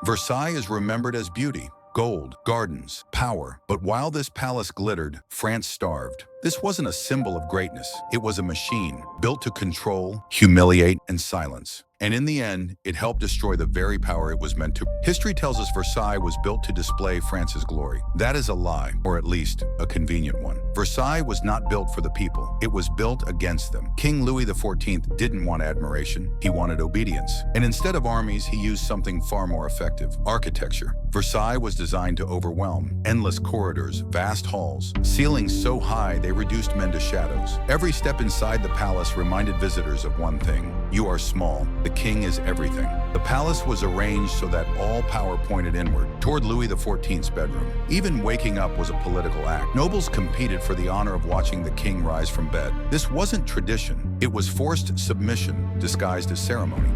Versailles is remembered as beauty, gold, gardens, power. But while this palace glittered, France starved. This wasn't a symbol of greatness. It was a machine built to control, humiliate, and silence. And in the end, it helped destroy the very power it was meant to. History tells us Versailles was built to display France's glory. That is a lie, or at least a convenient one. Versailles was not built for the people. It was built against them. King Louis XIV didn't want admiration. He wanted obedience. And instead of armies, he used something far more effective: architecture. Versailles was designed to overwhelm. Endless corridors, vast halls, ceilings so high they reduced men to shadows. Every step inside the palace reminded visitors of one thing: you are small. The king is everything. The palace was arranged so that all power pointed inward, toward Louis XIV's bedroom. Even waking up was a political act. Nobles competed for the honor of watching the king rise from bed. This wasn't tradition. It was forced submission disguised as ceremony.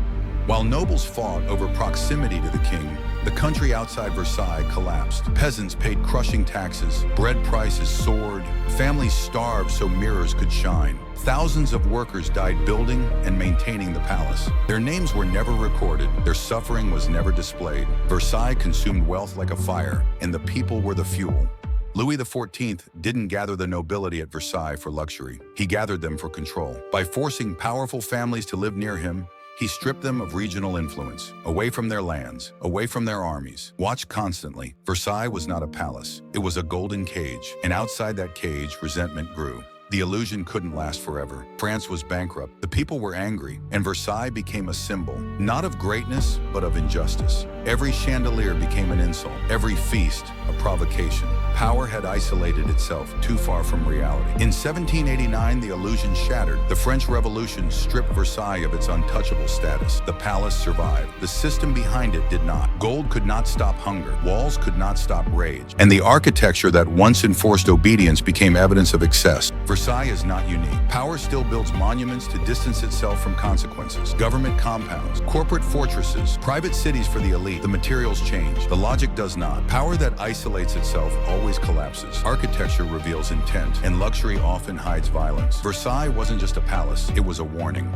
While nobles fought over proximity to the king, the country outside Versailles collapsed. Peasants paid crushing taxes, bread prices soared, families starved so mirrors could shine. Thousands of workers died building and maintaining the palace. Their names were never recorded, their suffering was never displayed. Versailles consumed wealth like a fire, and the people were the fuel. Louis XIV didn't gather the nobility at Versailles for luxury. He gathered them for control. By forcing powerful families to live near him, he stripped them of regional influence, away from their lands, away from their armies. Watched constantly, Versailles was not a palace. It was a golden cage, and outside that cage, resentment grew. The illusion couldn't last forever. France was bankrupt, the people were angry, and Versailles became a symbol, not of greatness, but of injustice. Every chandelier became an insult, every feast a provocation. Power had isolated itself too far from reality. In 1789, the illusion shattered. The French Revolution stripped Versailles of its untouchable status. The palace survived. The system behind it did not. Gold could not stop hunger. Walls could not stop rage. And the architecture that once enforced obedience became evidence of excess. Versailles is not unique. Power still builds monuments to distance itself from consequences. Government compounds, corporate fortresses, private cities for the elite. The materials change. The logic does not. Power that isolates itself always collapses. Architecture reveals intent, and luxury often hides violence. Versailles wasn't just a palace, it was a warning.